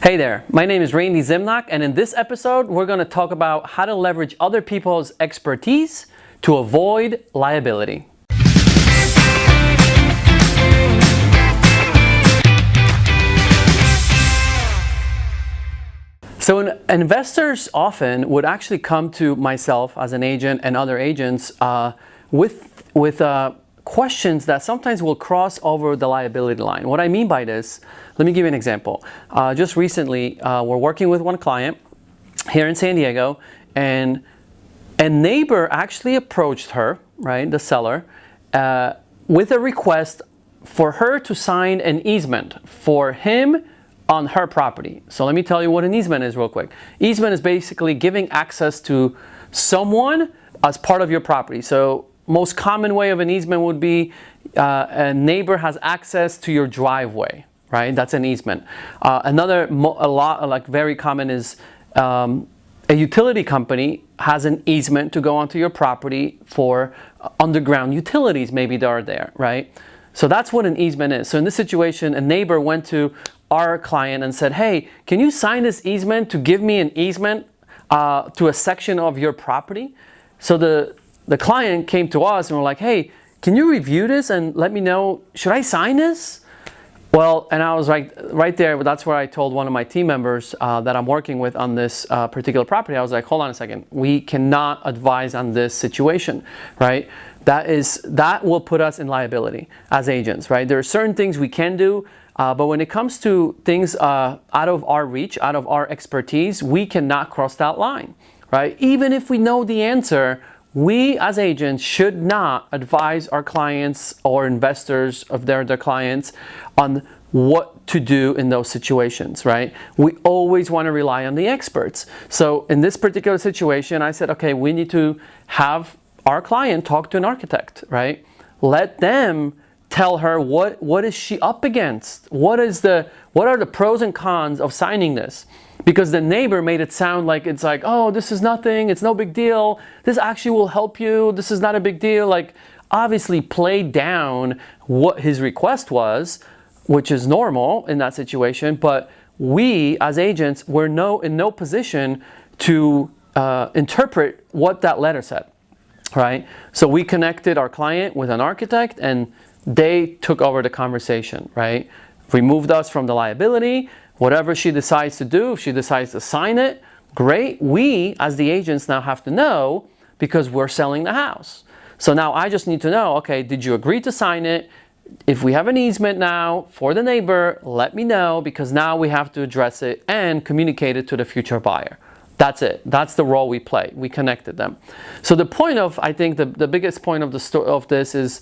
Hey there, my name is Randy Zimnak, and in this episode we're going to talk about how to leverage other people's expertise to avoid liability. So investors often would actually come to myself as an agent and other agents with questions that sometimes will cross over the liability line. What I mean by this, let me give you an example. Just recently, we're working with one client here in San Diego, and a neighbor actually approached her, right, the seller, with a request for her to sign an easement for him on her property. So let me tell you what an easement is real quick. Easement is basically giving access to someone as part of your property. So most common way of an easement would be a neighbor has access to your driveway, right? That's an easement. Very common is a utility company has an easement to go onto your property for underground utilities, maybe they are there, right? So that's what an easement is. So in this situation, a neighbor went to our client and said, hey, can you sign this easement to give me an easement to a section of your property? So the client came to us and we're like, hey, can you review this and let me know, should I sign this? Well, and I was right there, that's where I told one of my team members that I'm working with on this particular property. I was like, hold on a second, we cannot advise on this situation, right? That will put us in liability as agents, right? There are certain things we can do, but when it comes to things out of our reach, out of our expertise, we cannot cross that line, right? Even if we know the answer, we as agents should not advise our clients or investors of their clients on what to do in those situations, right? We always want to rely on the experts. So in this particular situation, I said, okay, we need to have our client talk to an architect, right? Let them tell her what is she up against? What are the pros and cons of signing this? Because the neighbor made it sound like it's like, oh, this is nothing, it's no big deal, this actually will help you, this is not a big deal. Like, obviously played down what his request was, which is normal in that situation, but we as agents were in no position to interpret what that letter said, right? So we connected our client with an architect and they took over the conversation, right? Removed us from the liability. Whatever she decides to do, if she decides to sign it, great. We, as the agents, now have to know because we're selling the house. So now I just need to know, okay, did you agree to sign it? If we have an easement now for the neighbor, let me know because now we have to address it and communicate it to the future buyer. That's it. That's the role we play. We connected them. So the point of, I think the biggest point of this is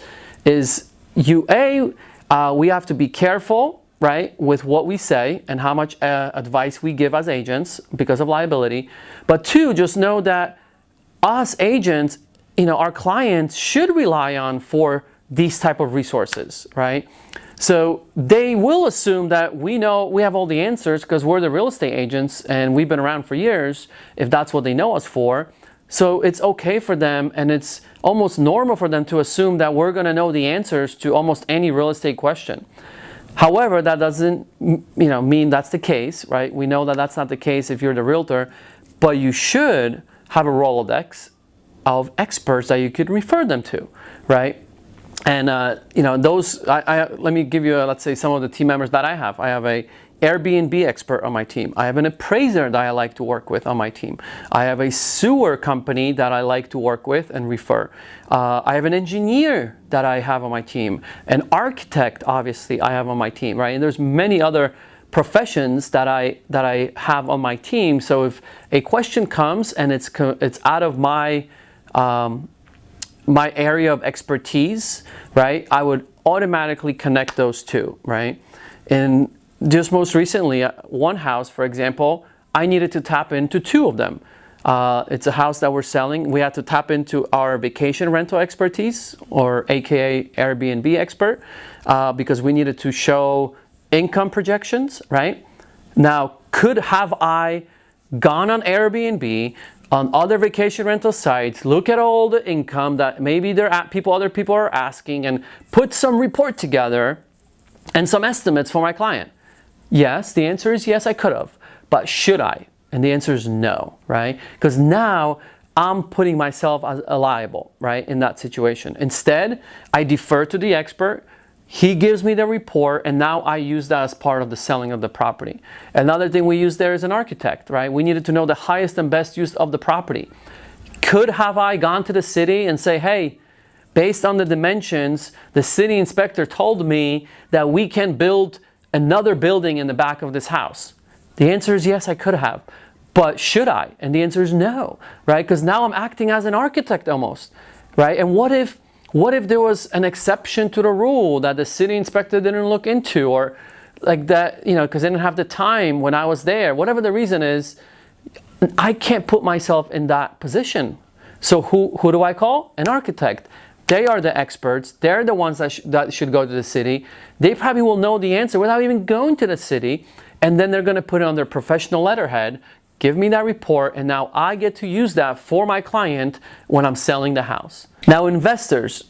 we have to be careful, right, with what we say and how much advice we give as agents because of liability. But two, just know that us agents, our clients should rely on for these type of resources, right? So they will assume that we have all the answers because we're the real estate agents and we've been around for years, if that's what they know us for. So it's okay for them and it's almost normal for them to assume that we're going to know the answers to almost any real estate question. However, that doesn't mean that's the case, right? We know that that's not the case if you're the realtor, but you should have a Rolodex of experts that you could refer them to, right? And those. Let me give you, let's say, some of the team members that I have. I have a Airbnb expert on my team. I have an appraiser that I like to work with on my team. I have a sewer company that I like to work with and refer. I have an engineer that I have on my team. An architect, obviously, I have on my team, right? And there's many other professions that I have on my team. So if a question comes and it's out of my area of expertise, right, I would automatically connect those two, right? And just most recently, one house, for example, I needed to tap into two of them. It's a house that we're selling. We had to tap into our vacation rental expertise, or AKA Airbnb expert, because we needed to show income projections, right? Now, have I gone on Airbnb, on other vacation rental sites, look at all the income that maybe other people are asking and put some report together and some estimates for my client? Yes, the answer is yes, I could have. But should I? And the answer is no, right? Because now I'm putting myself as liable, right, in that situation. Instead, I defer to the expert. He gives me the report, and now I use that as part of the selling of the property. Another thing we use there is an architect, right? We needed to know the highest and best use of the property. Could have I gone to the city and say, hey, based on the dimensions, the city inspector told me that we can build another building in the back of this house? The answer is yes, I could have. But should I? And the answer is no, right? Because now I'm acting as an architect almost, right? And what if there was an exception to the rule that the city inspector didn't look into, or like that, you know, because they didn't have the time when I was there, whatever the reason is, I can't put myself in that position. So who do I call? An architect. They are the experts. They're the ones that should go to the city. They probably will know the answer without even going to the city. And then they're going to put it on their professional letterhead, give me that report, and now I get to use that for my client when I'm selling the house. Now, investors,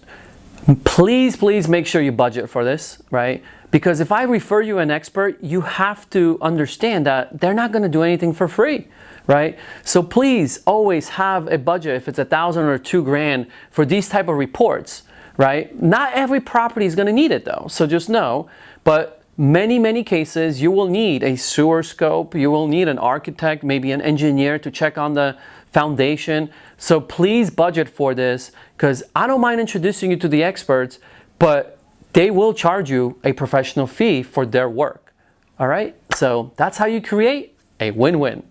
please make sure you budget for this, right? Because if I refer you an expert, you have to understand that they're not going to do anything for free, right? So please always have a budget, if it's $1,000 or $2,000 for these type of reports, right? Not every property is going to need it though, so just know. But many cases you will need a sewer scope, you will need an architect, maybe an engineer to check on the foundation. So please budget for this, because I don't mind introducing you to the experts, but they will charge you a professional fee for their work. All right, so that's how you create a win-win.